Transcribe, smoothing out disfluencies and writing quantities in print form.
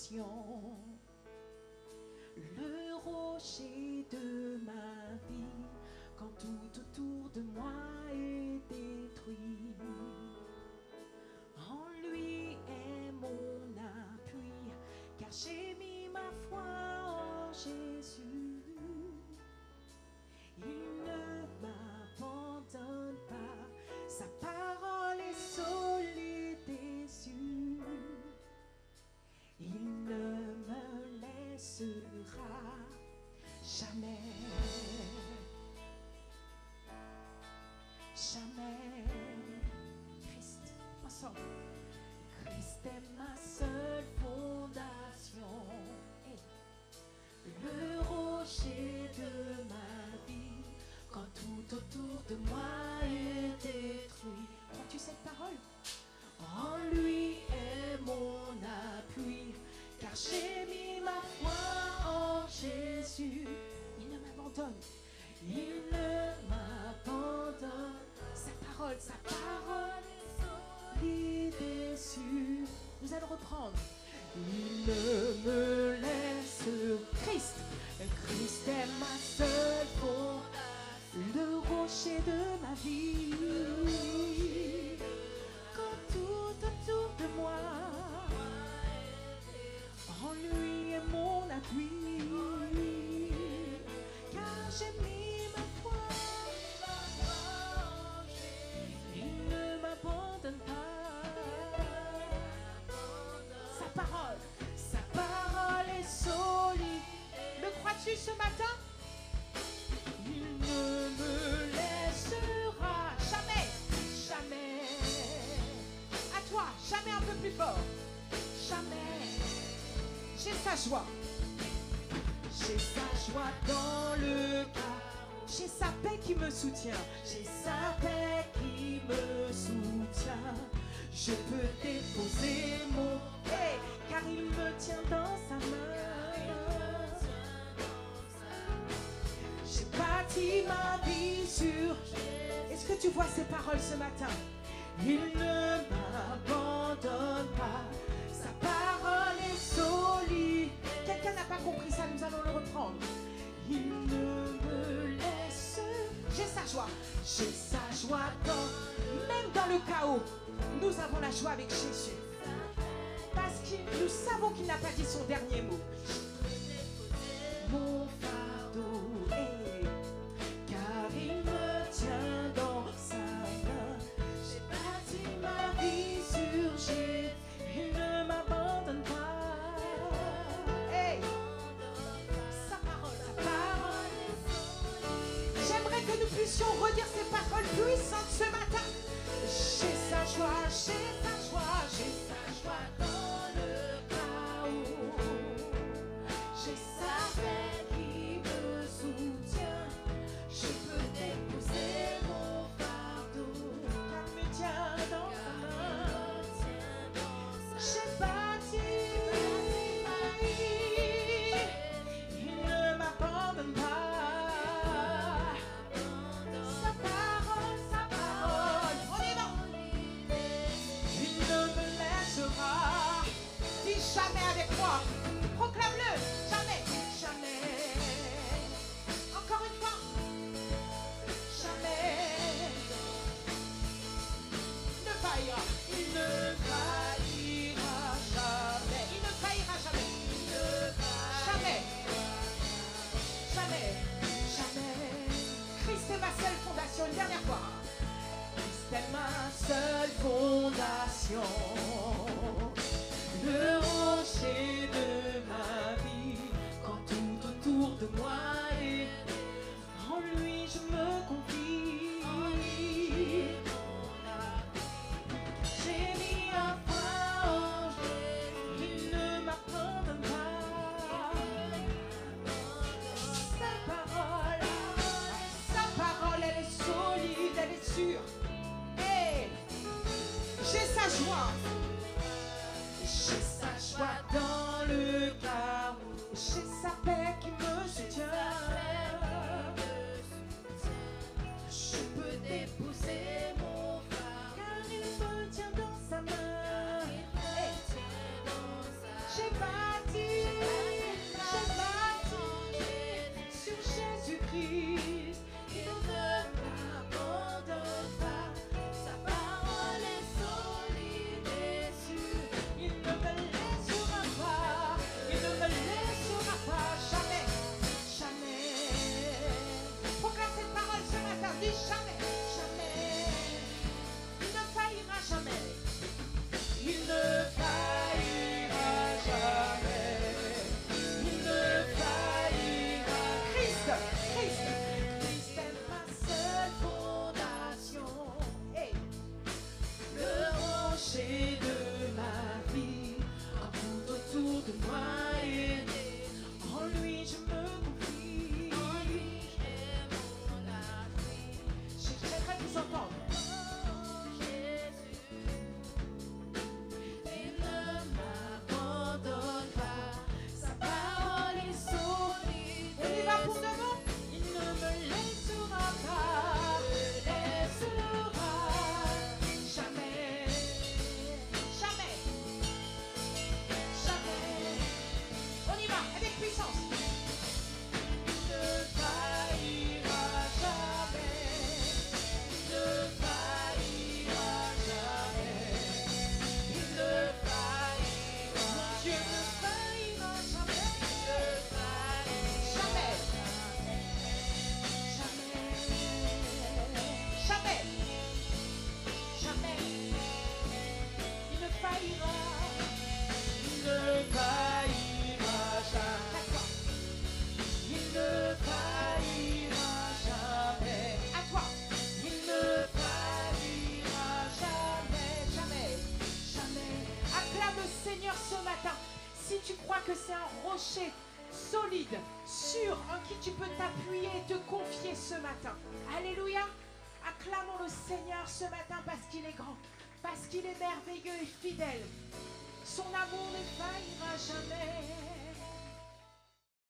fondation, le rocher de ma vie, quand tout autour de moi est détruit. En lui est mon appui, car j'ai mis ma foi en Jésus. Il ne m'abandonne pas, sa parole est solide et sûre. Il ne me laissera jamais, jamais. Christ, ensemble. Christ est ma seule fondation, le rocher de ma vie, quand tout autour de moi est détruit. Crois-tu cette parole? En lui est mon appui, car j'ai mis ma foi en Jésus. Il ne m'abandonne, il ne m'abandonne. Sa parole est solide et sûre. Nous allons reprendre. Il ne me laisse, Christ est ma seule fondation, le rocher de ma vie. Quand tout autour de moi, en lui est mon appui, car j'ai mis ma foi, il ne m'abandonne pas. Sa parole est solide. Le crois-tu ce matin? Il ne me laissera jamais, jamais. À toi, jamais un peu plus fort. Jamais. J'ai sa joie. J'ai sa joie dans le chaos. J'ai sa paix qui me soutient. J'ai sa paix qui me soutient. Je peux déposer mon paix, car il me tient dans sa main. J'ai bâti ma vie sur. Est-ce que tu vois ces paroles ce matin? Il ne m'abandonne pas. Sa parole est solide. Quelqu'un n'a pas compris ça, nous allons le reprendre. Il ne me laisse. J'ai sa joie. J'ai sa joie même dans le chaos. Nous avons la joie avec Jésus. Parce que nous savons qu'il n'a pas dit son dernier mot. Mon fardeau est, car il me tient dans sa main. J'ai bâti ma vie sur Jésus. Il ne m'abandonne pas. Hey. Sa parole. J'aimerais que nous puissions redire ces paroles puissantes ce matin. J'ai sa joie dans le chaos. J'ai sa paix qui me soutient. Je peux déposer mon fardeau, car il me tient dans sa main. J'ai bâti ma vie. Il ne m'abandonne pas. Jamais avec moi. Proclame-le. Jamais. Jamais. Encore une fois. Jamais. Il ne faillira. Il ne faillira jamais. Il ne faillira jamais. Jamais. Jamais. Jamais. Christ est ma seule fondation. Une dernière fois. Christ est ma seule fondation. Le rocher de ma vie, faillira. Il ne faillira jamais. D'accord. Il ne faillira jamais. À toi. Il ne faillira jamais. Jamais. Jamais. Acclame le Seigneur ce matin. Si tu crois que c'est un rocher solide, sûr, en qui tu peux t'appuyer et te confier ce matin. Alléluia. Acclamons le Seigneur ce matin parce qu'il est grand, parce qu'il est merveilleux et fidèle. Son amour ne faillira jamais.